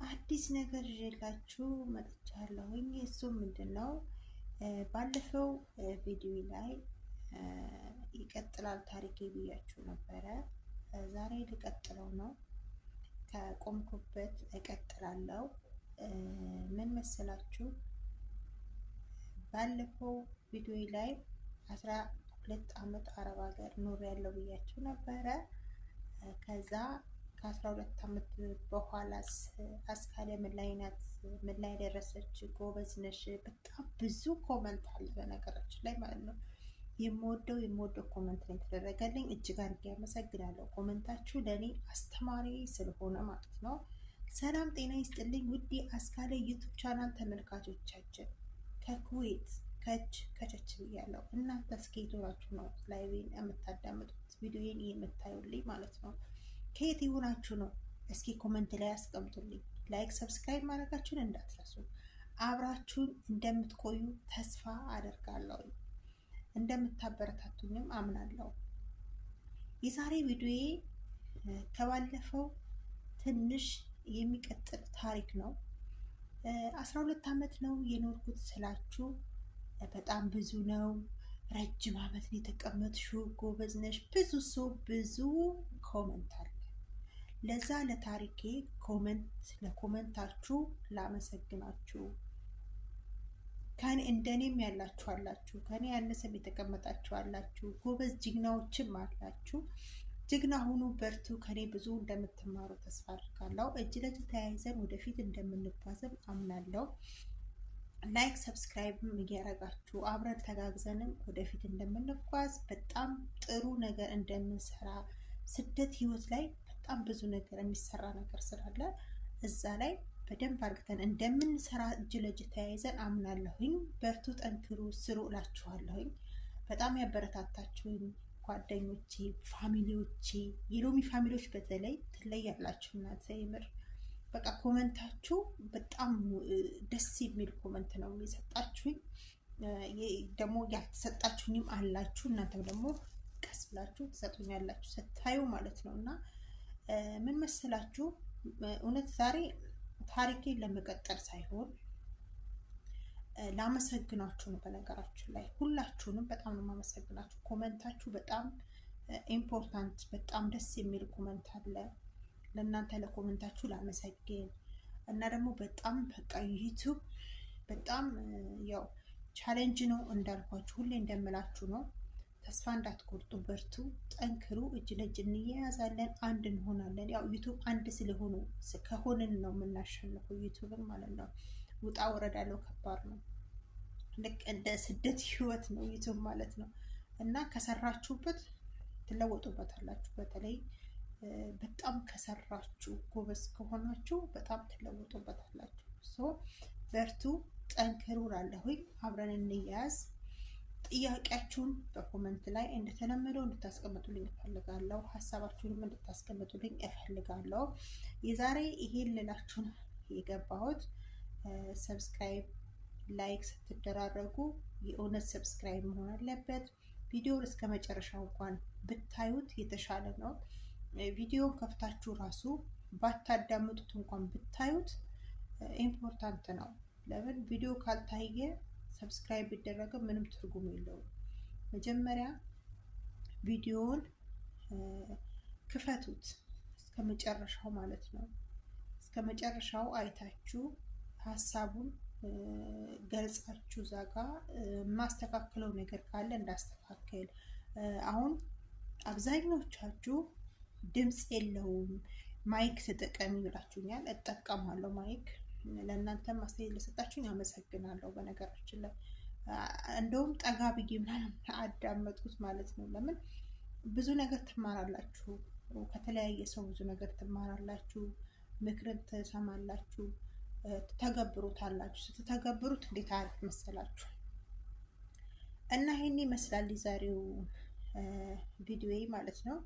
አዲስ ነገር ይዤላችሁ መጥቻለሁኝ። እሱ ምንድነው? ባለፈው ቪዲዮ ላይ ይቀጥላል ታሪኬ ብያችሁ ነበረ። ዛሬ ልቀጥለው ነው። ከቆምኩበት እቀጥላለሁ። ምን መሰላችሁ? ባለፈው ቪዲዮ ላይ 12 ዓመት አረብ ሀገር ኖሬያለሁ ብያችሁ ነበረ። ከዛ ከ12 ዓመት በኋላስ አስካለ ምን ላይ ናት? ምን ላይ ደረሰች? ጎበዝ ነሽ? በጣም ብዙ ኮመንት አለ በነገራችን ላይ ማለት ነው። የምወደው ኮመንት ነው የተደረገልኝ። እጅግ አድርጌ አመሰግናለሁ። ኮመንታችሁ ለእኔ አስተማሪ ስለሆነ ማለት ነው። ሰላም ጤና ይስጥልኝ ውድ አስካለ ዩቱብ ቻናል ተመልካቾቻችን፣ ከኩዌት ከቸች ብያለሁ። እናንተ እስከ የቶናችሁ ነው ላይቬን የምታዳምጡት ቪዲዮን የምታዩልኝ ማለት ነው? ከየት ይሆናችሁ ነው? እስኪ ኮመንት ላይ አስቀምጡልኝ። ላይክ ሰብስክራይብ ማድረጋችሁን እንዳትረሱ። አብራችሁን እንደምትቆዩ ተስፋ አደርጋለሁ። እንደምታበረታቱኝም አምናለሁ። የዛሬ ቪዲዮዬ ከባለፈው ትንሽ የሚቀጥል ታሪክ ነው። 12 ዓመት ነው የኖርኩት ስላችሁ በጣም ብዙ ነው። ረጅም ዓመት ነው የተቀመጥሽው፣ ጎበዝ ነሽ። ብዙ ኮመንት አለ። ለዛ ለታሪኬ ለኮመንታችሁ ላመሰግናችሁ። ከኔ እንደኔም ያላችሁ አላችሁ፣ ከኔ ያነሰም የተቀመጣችሁ አላችሁ፣ ጎበዝ ጀግናዎችም አላችሁ። ጀግና ሁኑ፣ በርቱ። ከኔ ብዙ እንደምትማሩ ተስፋ አድርጋለሁ። እጅ ለእጅ ተያይዘን ወደፊት እንደምንጓዝም አምናለሁ። ላይክ ሰብስክራይብም እያረጋችሁ አብረን ተጋግዘንም ወደፊት እንደምንጓዝ፣ በጣም ጥሩ ነገር እንደምንሰራ፣ ስደት ህይወት ላይ በጣም ብዙ ነገር የሚሰራ ነገር ስላለ እዛ ላይ በደንብ አድርገን እንደምንሰራ እጅ ለእጅ ተያይዘን አምናለሁኝ። በርቱ፣ ጠንክሩ፣ ስሩ እላችኋለሁኝ። በጣም ያበረታታችሁኝ ጓደኞቼ፣ ፋሚሊዎቼ፣ የሎሚ ፋሚሊዎች በተለይ ትለያላችሁ። እናንተ የምር በቃ ኮመንታችሁ በጣም ደስ የሚል ኮመንት ነው የሰጣችሁኝ። ደግሞ ያልተሰጣችሁኝም አላችሁ። እናንተም ደግሞ ቀስ ብላችሁ ትሰጡኛላችሁ ስታዩ ማለት ነው። እና ምን መሰላችሁ? እውነት ዛሬ ታሪኬን ለመቀጠል ሳይሆን ላመሰግናችሁ ነው። በነገራችን ላይ ሁላችሁንም በጣም ነው የማመሰግናችሁ። ኮመንታችሁ በጣም ኢምፖርታንት፣ በጣም ደስ የሚል ኮመንት አለ። ለእናንተ ለኮመንታችሁ ላመሰግን እና ደግሞ በጣም በቃ ዩቲዩብ በጣም ያው ቻሌንጅ ነው እንዳልኳችሁ፣ ሁሌ እንደምላችሁ ነው። ተስፋ እንዳትቆርጡ፣ በርቱ፣ ጠንክሩ፣ እጅ ለእጅ እንያያዛለን፣ አንድ እንሆናለን። ያው ዩቲዩብ አንድ ስለሆኑ ከሆንን ነው የምናሸንፈው ዩቲዩብን ማለት ነው። ውጣ ወረድ ያለው ከባድ ነው። ልክ እንደ ስደት ህይወት ነው ዩቲዩብ ማለት ነው። እና ከሰራችሁበት ትለወጡበታላችሁ። በተለይ በጣም ከሰራችሁ ጎበዝ ከሆናችሁ በጣም ትለወጡበታላችሁ። በርቱ፣ ጠንክሩ እላለሁኝ። አብረን እንያያዝ። ጥያቄያችሁን በኮመንት ላይ እንደተለመደው እንድታስቀምጡልኝ እፈልጋለሁ። ሀሳባችሁንም እንድታስቀምጡልኝ እፈልጋለሁ። የዛሬ ይሄን ልላችሁ ነው የገባሁት። ሰብስክራይብ ላይክ ስትደራረጉ የእውነት ሰብስክራይብ መሆን አለበት። ቪዲዮውን እስከ መጨረሻው እንኳን ብታዩት የተሻለ ነው። ቪዲዮን ከፍታችሁ ራሱ ባታዳምጡት እንኳን ብታዩት ኢምፖርታንት ነው። ለምን ቪዲዮ ካልታየ ሰብስክራይብ ቢደረገ ምንም ትርጉም የለውም። መጀመሪያ ቪዲዮውን ክፈቱት እስከ መጨረሻው ማለት ነው። እስከ መጨረሻው አይታችሁ ሀሳቡን ገልጻችሁ ዛጋ ማስተካከለው ነገር ካለ እንዳስተካከል። አሁን አብዛኞቻችሁ ድምጽ የለውም ማይክ ተጠቀሚ ብላችሁኛል። እጠቀማለሁ ማይክ። ለእናንተም አስተያየት ለሰጣችሁኝ አመሰግናለሁ። በነገራችን ላይ እንደውም ጠጋ ብዬ ምናምን አዳመጡት ማለት ነው። ለምን ብዙ ነገር ትማራላችሁ፣ ከተለያየ ሰው ብዙ ነገር ትማራላችሁ፣ ምክርን ትሰማላችሁ፣ ተገብሩታላችሁ። ስትተገብሩት እንዴት አሪፍ መሰላችሁ። እና ይሄን ይመስላል የዛሬው ቪዲዮዬ ማለት ነው።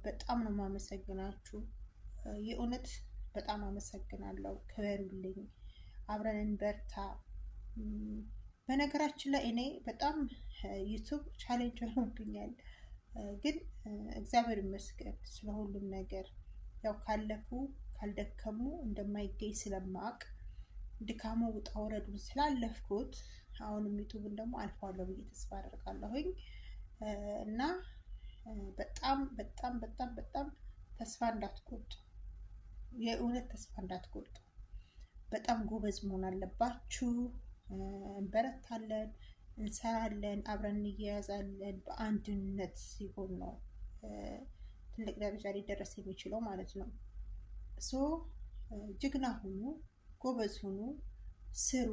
በጣም ነው የማመሰግናችሁ። የእውነት በጣም አመሰግናለሁ። ክበሩልኝ። አብረን እንበርታ። በነገራችን ላይ እኔ በጣም ዩቲዩብ ቻሌንጅ ሆኖብኛል፣ ግን እግዚአብሔር ይመስገን ስለሁሉም ነገር። ያው ካለፉ ካልደከሙ እንደማይገኝ ስለማቅ ድካሙ ውጣ ውረዱን ስላለፍኩት አሁንም ዩቱብን ደግሞ አልፈዋለሁ ብዬ ተስፋ አደርጋለሁኝ። እና በጣም በጣም በጣም በጣም ተስፋ እንዳትቆርጡ፣ የእውነት ተስፋ እንዳትቆርጡ። በጣም ጎበዝ መሆን አለባችሁ። እንበረታለን፣ እንሰራለን፣ አብረን እንያያዛለን። በአንድነት ሲሆን ነው ትልቅ ደረጃ ሊደረስ የሚችለው ማለት ነው። ጀግና ሁኑ፣ ጎበዝ ሁኑ፣ ስሩ፣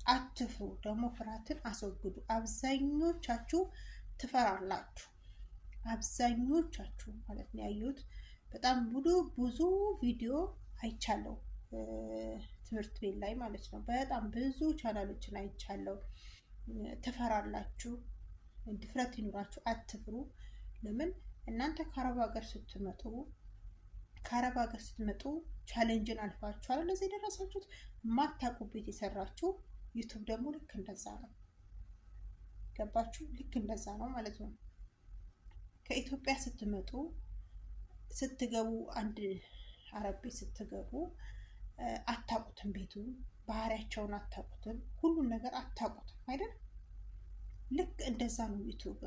አትፍሩ። ደግሞ ፍርሃትን አስወግዱ። አብዛኞቻችሁ ትፈራላችሁ፣ አብዛኞቻችሁ ማለት ነው። ያዩት በጣም ብዙ ቪዲዮ አይቻለሁ ትምህርት ቤት ላይ ማለት ነው። በጣም ብዙ ቻናሎችን አይቻለሁ። ትፈራላችሁ። ድፍረት ይኑራችሁ፣ አትፍሩ። ለምን እናንተ ከአረብ ሀገር ስትመጡ ቻሌንጅን አልፋችኋል ለዚህ የደረሳችሁት። ማታውቁ ቤት የሰራችሁ ዩቱብ ደግሞ ልክ እንደዛ ነው። ገባችሁ? ልክ እንደዛ ነው ማለት ነው። ከኢትዮጵያ ስትገቡ አንድ አረብ ቤት ስትገቡ አታውቁትም፣ ቤቱን ባህሪያቸውን አታውቁትም፣ ሁሉን ነገር አታውቁትም አይደል? ልክ እንደዛ ነው ዩቱብ።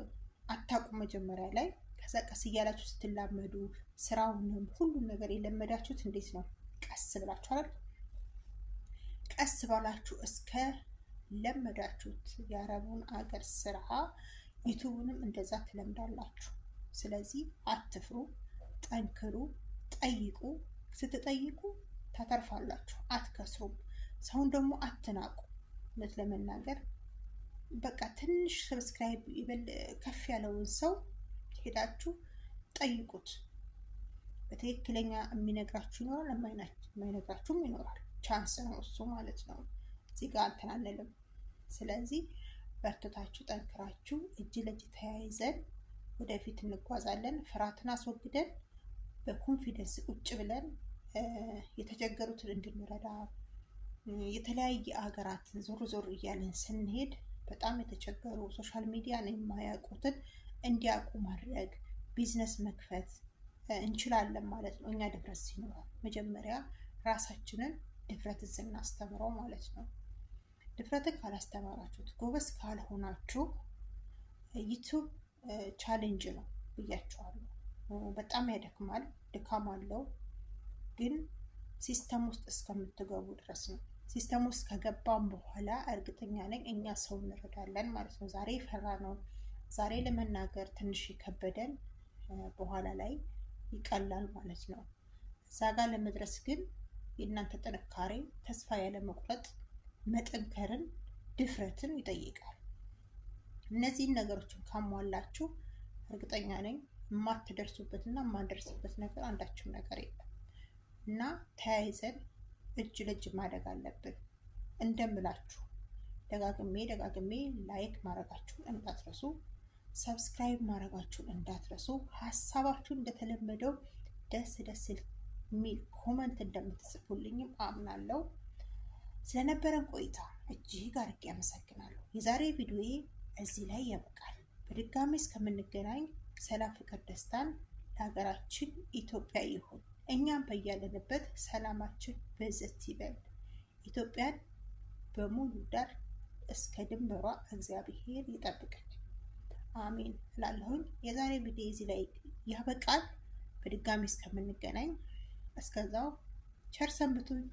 አታውቁም መጀመሪያ ላይ። ከዛ ቀስ እያላችሁ ስትላመዱ ስራውንም ሁሉን ነገር የለመዳችሁት እንዴት ነው? ቀስ ብላችሁ አይደል? ቀስ ባላችሁ እስከ ለመዳችሁት የአረቡን አገር ስራ ዩቱብንም እንደዛ ትለምዳላችሁ። ስለዚህ አትፍሩ፣ ጠንክሩ፣ ጠይቁ። ስትጠይቁ ታተርፋላችሁ፣ አትከስሩም። ሰውን ደግሞ አትናቁ። እውነት ለመናገር በቃ ትንሽ ሰብስክራይብ ከፍ ያለውን ሰው ሄዳችሁ ጠይቁት። በትክክለኛ የሚነግራችሁ ይኖራል፣ የማይነግራችሁም ይኖራል። ቻንስ ነው እሱ ማለት ነው። እዚህ ጋር እንትን አንልም። ስለዚህ በርትታችሁ ጠንክራችሁ እጅ ለእጅ ተያይዘን ወደፊት እንጓዛለን። ፍርሃትን አስወግደን በኮንፊደንስ ቁጭ ብለን የተቸገሩትን እንድንረዳ የተለያየ ሀገራትን ዞር እያለን ስንሄድ በጣም የተቸገሩ ሶሻል ሚዲያን የማያውቁትን እንዲያውቁ ማድረግ፣ ቢዝነስ መክፈት እንችላለን ማለት ነው። እኛ ድፍረት ሲኖረን መጀመሪያ ራሳችንን ድፍረትን ስናስተምረው ማለት ነው። ድፍረትን ካላስተማራችሁት፣ ጎበዝ ካልሆናችሁ ዩቱብ ቻሌንጅ ነው ብያችኋለሁ። በጣም ያደክማል፣ ድካም አለው። ግን ሲስተም ውስጥ እስከምትገቡ ድረስ ነው። ሲስተም ውስጥ ከገባም በኋላ እርግጠኛ ነኝ እኛ ሰው እንረዳለን ማለት ነው። ዛሬ ፈራ ነው፣ ዛሬ ለመናገር ትንሽ የከበደን በኋላ ላይ ይቀላል ማለት ነው። እዛ ጋር ለመድረስ ግን የእናንተ ጥንካሬ፣ ተስፋ ያለ መቁረጥ፣ መጠንከርን፣ ድፍረትን ይጠይቃል። እነዚህን ነገሮችን ካሟላችሁ እርግጠኛ ነኝ የማትደርሱበትና የማንደርስበት ነገር አንዳችም ነገር የለም እና ተያይዘን እጅ ለእጅ ማደግ አለብን። እንደምላችሁ ደጋግሜ ላይክ ማድረጋችሁን እንዳትረሱ፣ ሰብስክራይብ ማድረጋችሁን እንዳትረሱ። ሀሳባችሁን እንደተለመደው ደስ የሚል ኮመንት እንደምትጽፉልኝም አምናለሁ። ስለነበረን ቆይታ እጅግ አድርጌ አመሰግናለሁ። የዛሬ ቪዲዮ እዚህ ላይ ያበቃል። በድጋሚ እስከምንገናኝ ሰላም፣ ፍቅር፣ ደስታን ለሀገራችን ኢትዮጵያ ይሁን። እኛም በያለንበት ሰላማችን በዘት ይበል። ኢትዮጵያን በሙሉ ዳር እስከ ድንበሯ እግዚአብሔር ይጠብቀን። አሜን እላለሁኝ። የዛሬ ቪዲዮ እዚህ ላይ ያበቃል። በድጋሚ እስከምንገናኝ እስከዛው ቸር ሰንብቱኝ።